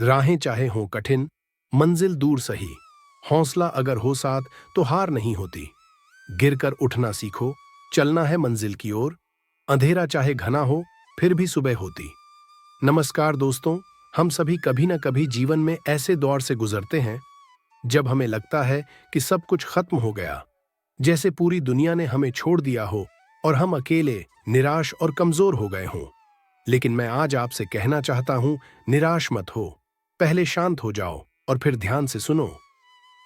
राहें चाहे हों कठिन, मंजिल दूर सही, हौसला अगर हो साथ तो हार नहीं होती। गिरकर उठना सीखो, चलना है मंजिल की ओर, अंधेरा चाहे घना हो, फिर भी सुबह होती। नमस्कार दोस्तों, हम सभी कभी न कभी जीवन में ऐसे दौर से गुजरते हैं जब हमें लगता है कि सब कुछ खत्म हो गया, जैसे पूरी दुनिया ने हमें छोड़ दिया हो और हम अकेले, निराश और कमजोर हो गए हों। लेकिन मैं आज आपसे कहना चाहता हूं, निराश मत हो, पहले शांत हो जाओ और फिर ध्यान से सुनो।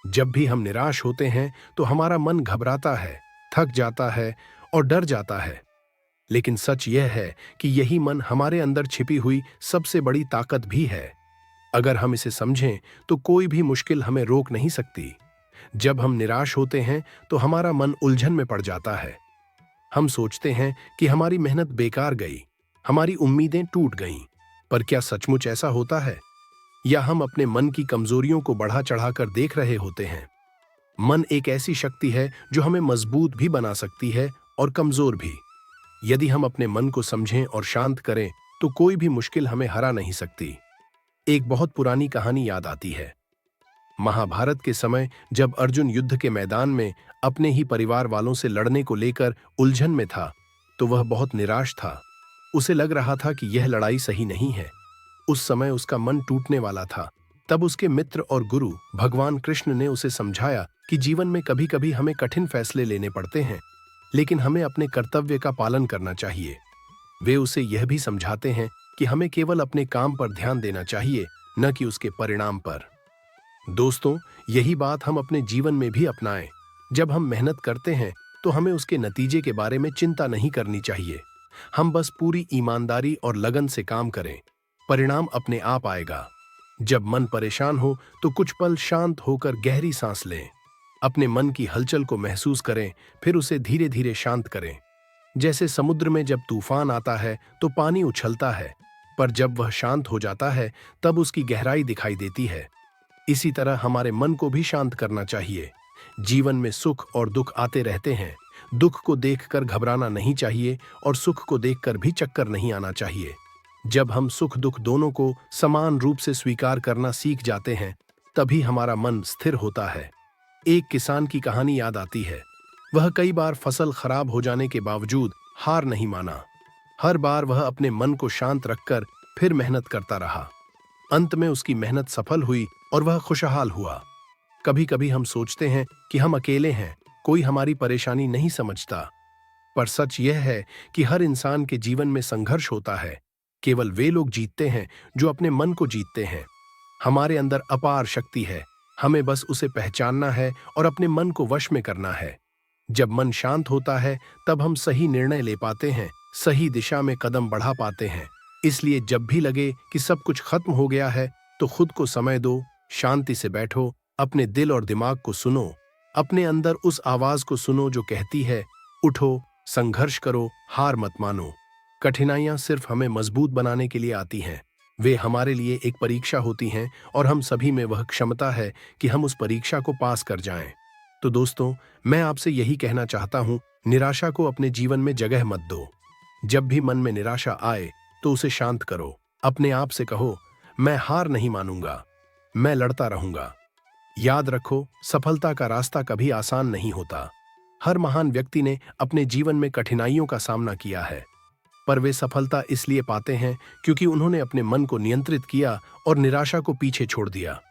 जब भी हम निराश होते हैं तो हमारा मन घबराता है, थक जाता है और डर जाता है। लेकिन सच यह है कि यही मन हमारे अंदर छिपी हुई सबसे बड़ी ताकत भी है। अगर हम इसे समझें तो कोई भी मुश्किल हमें रोक नहीं सकती। जब हम निराश होते हैं तो हमारा मन उलझन में पड़ जाता है। हम सोचते हैं कि हमारी मेहनत बेकार गई, हमारी उम्मीदें टूट गईं। पर क्या सचमुच ऐसा होता है? या हम अपने मन की कमजोरियों को बढ़ा चढ़ाकर देख रहे होते हैं? मन एक ऐसी शक्ति है जो हमें मजबूत भी बना सकती है और कमजोर भी। यदि हम अपने मन को समझें और शांत करें तो कोई भी मुश्किल हमें हरा नहीं सकती। एक बहुत पुरानी कहानी याद आती है। महाभारत के समय जब अर्जुन युद्ध के मैदान में अपने ही परिवार वालों से लड़ने को लेकर उलझन में था, तो वह बहुत निराश था। उसे लग रहा था कि यह लड़ाई सही नहीं है। उस समय उसका मन टूटने वाला था। तब उसके मित्र और गुरु भगवान कृष्ण ने उसे समझाया कि जीवन में कभी-कभी हमें कठिन फैसले लेने पड़ते हैं, लेकिन हमें अपने कर्तव्य का पालन करना चाहिए। वे उसे यह भी समझाते हैं कि हमें केवल अपने काम पर ध्यान देना चाहिए, न कि उसके परिणाम पर। दोस्तों, यही बात हम अपने जीवन में भी अपनाएं। जब हम मेहनत करते हैं तो हमें उसके नतीजे के बारे में चिंता नहीं करनी चाहिए। हम बस पूरी ईमानदारी और लगन से काम करें, परिणाम अपने आप आएगा। जब मन परेशान हो तो कुछ पल शांत होकर गहरी सांस लें। अपने मन की हलचल को महसूस करें, फिर उसे धीरे धीरे शांत करें। जैसे समुद्र में जब तूफान आता है तो पानी उछलता है, पर जब वह शांत हो जाता है तब उसकी गहराई दिखाई देती है। इसी तरह हमारे मन को भी शांत करना चाहिए। जीवन में सुख और दुख आते रहते हैं। दुख को देखकर घबराना नहीं चाहिए और सुख को देखकर भी चक्कर नहीं आना चाहिए। जब हम सुख दुख दोनों को समान रूप से स्वीकार करना सीख जाते हैं, तभी हमारा मन स्थिर होता है। एक किसान की कहानी याद आती है। वह कई बार फसल खराब हो जाने के बावजूद हार नहीं माना। हर बार वह अपने मन को शांत रखकर फिर मेहनत करता रहा। अंत में उसकी मेहनत सफल हुई और वह खुशहाल हुआ। कभी कभी हम सोचते हैं कि हम अकेले हैं, कोई हमारी परेशानी नहीं समझता। पर सच यह है कि हर इंसान के जीवन में संघर्ष होता है। केवल वे लोग जीतते हैं जो अपने मन को जीतते हैं। हमारे अंदर अपार शक्ति है, हमें बस उसे पहचानना है और अपने मन को वश में करना है। जब मन शांत होता है तब हम सही निर्णय ले पाते हैं, सही दिशा में कदम बढ़ा पाते हैं। इसलिए जब भी लगे कि सब कुछ खत्म हो गया है तो खुद को समय दो, शांति से बैठो, अपने दिल और दिमाग को सुनो। अपने अंदर उस आवाज को सुनो जो कहती है, उठो, संघर्ष करो, हार मत मानो। कठिनाइयां सिर्फ हमें मजबूत बनाने के लिए आती हैं। वे हमारे लिए एक परीक्षा होती हैं और हम सभी में वह क्षमता है कि हम उस परीक्षा को पास कर जाएं। तो दोस्तों, मैं आपसे यही कहना चाहता हूं, निराशा को अपने जीवन में जगह मत दो। जब भी मन में निराशा आए तो उसे शांत करो। अपने आप से कहो, मैं हार नहीं मानूंगा, मैं लड़ता रहूंगा। याद रखो, सफलता का रास्ता कभी आसान नहीं होता। हर महान व्यक्ति ने अपने जीवन में कठिनाइयों का सामना किया है, पर वे सफलता इसलिए पाते हैं क्योंकि उन्होंने अपने मन को नियंत्रित किया और निराशा को पीछे छोड़ दिया।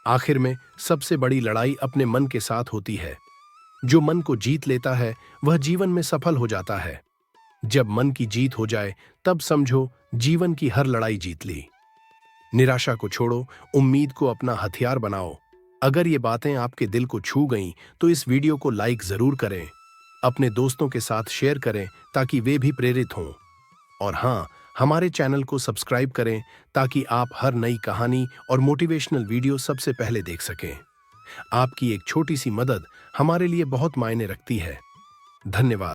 आखिर में सबसे बड़ी लड़ाई अपने मन के साथ होती है। जो मन को जीत लेता है वह जीवन में सफल हो जाता है। जब मन की जीत हो जाए तब समझो जीवन की हर लड़ाई जीत ली। निराशा को छोड़ो, उम्मीद को अपना हथियार बनाओ। अगर ये बातें आपके दिल को छू गईं तो इस वीडियो को लाइक जरूर करें, अपने दोस्तों के साथ शेयर करें ताकि वे भी प्रेरित हों। और हाँ, हमारे चैनल को सब्सक्राइब करें ताकि आप हर नई कहानी और मोटिवेशनल वीडियो सबसे पहले देख सकें। आपकी एक छोटी सी मदद हमारे लिए बहुत मायने रखती है। धन्यवाद।